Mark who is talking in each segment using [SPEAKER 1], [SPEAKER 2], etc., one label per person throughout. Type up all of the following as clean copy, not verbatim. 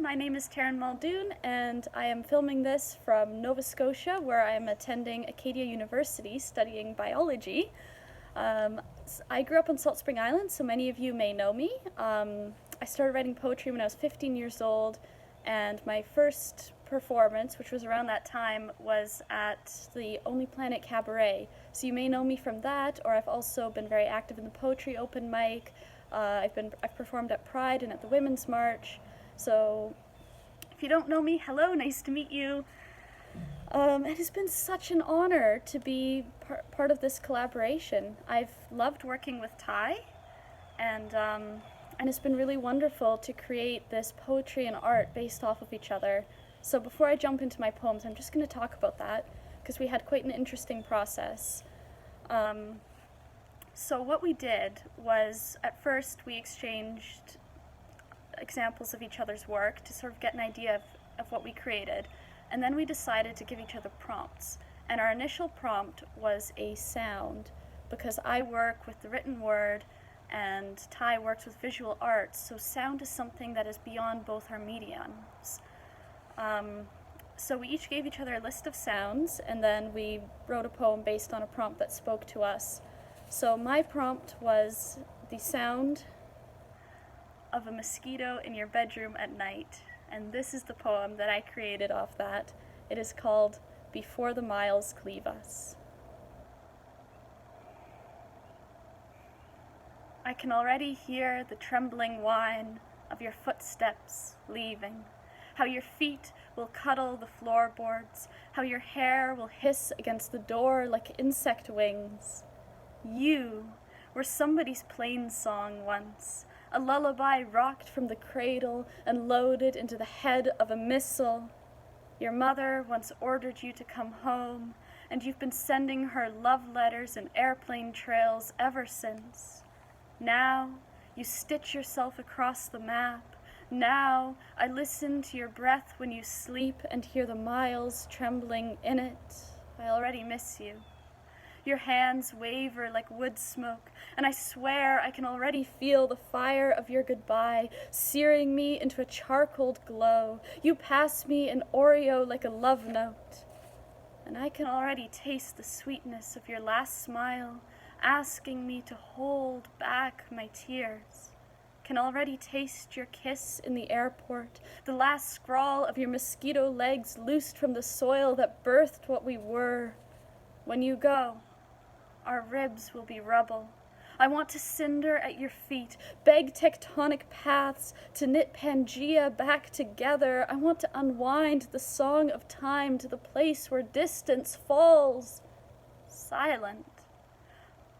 [SPEAKER 1] My name is Taryn Muldoon, and I am filming this from Nova Scotia, where I am attending Acadia University studying biology. I grew up on Salt Spring Island, so many of you may know me. I started writing poetry when I was 15 years old, and my first performance, which was around that time, was at the Only Planet Cabaret. So you may know me from that, or I've also been very active in the poetry open mic. I've performed at Pride and at the Women's March. So if you don't know me, hello, nice to meet you. It has been such an honor to be part of this collaboration. I've loved working with Ty, and it's been really wonderful to create this poetry and art based off of each other. So before I jump into my poems, I'm just going to talk about that, because we had quite an interesting process. So what we did was, at first, we exchanged examples of each other's work to sort of get an idea of what we created. And then we decided to give each other prompts. And our initial prompt was a sound, because I work with the written word and Ty works with visual arts, so sound is something that is beyond both our mediums. So we each gave each other a list of sounds, and then we wrote a poem based on a prompt that spoke to us. So my prompt was the sound of a mosquito in your bedroom at night. And this is the poem that I created off that. It is called Before the Miles Cleave Us. I can already hear the trembling whine of your footsteps leaving, how your feet will cuddle the floorboards, how your hair will hiss against the door like insect wings. You were somebody's plain song once, a lullaby rocked from the cradle and loaded into the head of a missile. Your mother once ordered you to come home, and you've been sending her love letters and airplane trails ever since. Now you stitch yourself across the map. Now I listen to your breath when you sleep and hear the miles trembling in it. I already miss you. Your hands waver like wood smoke, and I swear I can already feel the fire of your goodbye searing me into a charcoaled glow. You pass me an Oreo like a love note, and I can already taste the sweetness of your last smile, asking me to hold back my tears. Can already taste your kiss in the airport, the last scrawl of your mosquito legs loosed from the soil that birthed what we were. When you go, our ribs will be rubble. I want to cinder at your feet, beg tectonic paths to knit Pangea back together. I want to unwind the song of time to the place where distance falls silent.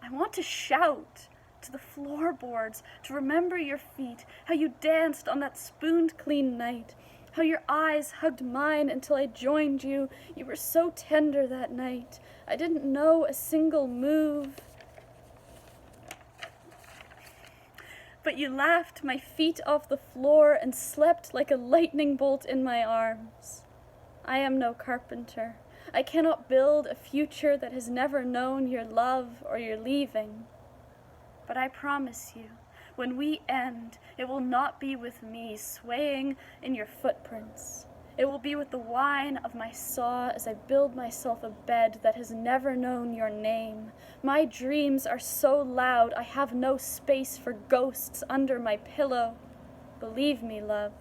[SPEAKER 1] I want to shout to the floorboards to remember your feet, how you danced on that spoon-clean night, how your eyes hugged mine until I joined you. You were so tender that night. I didn't know a single move. But you laughed my feet off the floor and slept like a lightning bolt in my arms. I am no carpenter. I cannot build a future that has never known your love or your leaving. But I promise you, when we end, it will not be with me swaying in your footprints. It will be with the whine of my saw as I build myself a bed that has never known your name. My dreams are so loud I have no space for ghosts under my pillow. Believe me, love,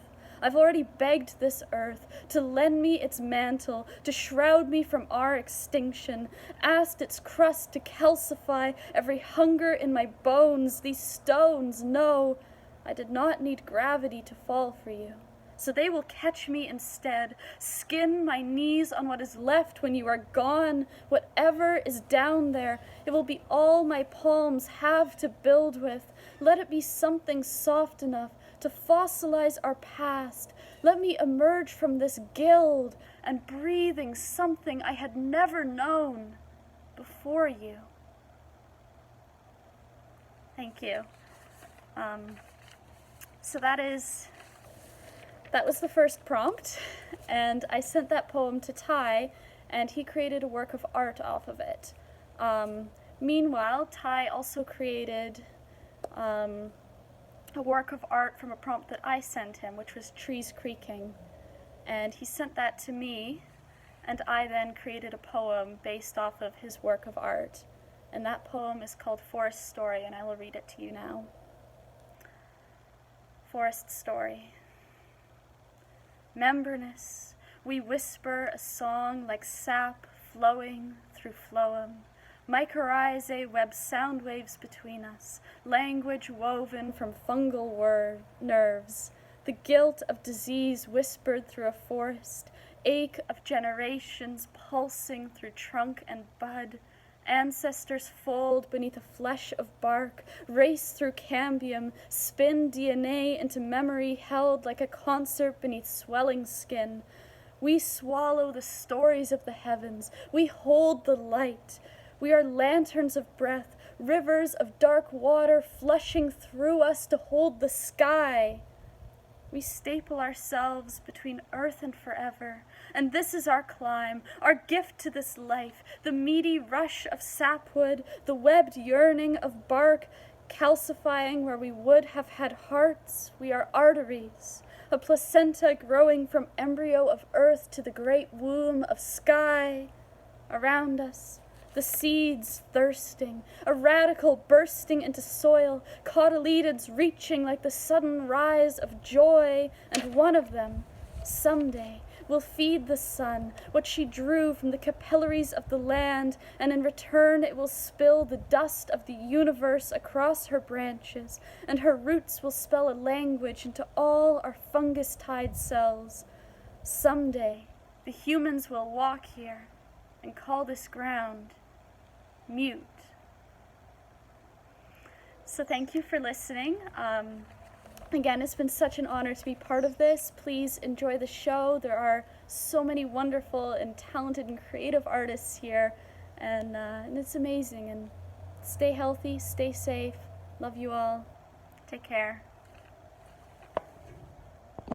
[SPEAKER 1] I've already begged this earth to lend me its mantle, to shroud me from our extinction, asked its crust to calcify every hunger in my bones. These stones, no, I did not need gravity to fall for you. So they will catch me instead, skin my knees on what is left when you are gone. Whatever is down there, it will be all my palms have to build with. Let it be something soft enough to fossilize our past. Let me emerge from this guild and breathing something I had never known before you. Thank you. So that was the first prompt, and I sent that poem to Ty, and he created a work of art off of it. Meanwhile, Ty also created a work of art from a prompt that I sent him, which was trees creaking. And he sent that to me, and I then created a poem based off of his work of art. And that poem is called Forest Story, and I will read it to you now. Forest Story. Membranous, we whisper a song like sap flowing through phloem. Mycorrhizae web sound waves between us, language woven from fungal nerves. The guilt of disease whispered through a forest, ache of generations pulsing through trunk and bud. Ancestors fold beneath a flesh of bark, race through cambium, spin DNA into memory held like a concert beneath swelling skin. We swallow the stories of the heavens. We hold the light. We are lanterns of breath, rivers of dark water flushing through us to hold the sky. We staple ourselves between earth and forever, and this is our climb, our gift to this life, the meaty rush of sapwood, the webbed yearning of bark, calcifying where we would have had hearts. We are arteries, a placenta growing from embryo of earth to the great womb of sky. Around us, the seeds thirsting, a radical bursting into soil, cotyledons reaching like the sudden rise of joy, and one of them, someday, will feed the sun what she drew from the capillaries of the land, and in return it will spill the dust of the universe across her branches, and her roots will spell a language into all our fungus-tied cells. Someday, the humans will walk here and call this ground mute. So thank you for listening. Again, it's been such an honor to be part of this. Please enjoy the show. There are so many wonderful and talented and creative artists here, and it's amazing. And stay healthy, stay safe. Love you all. Take care.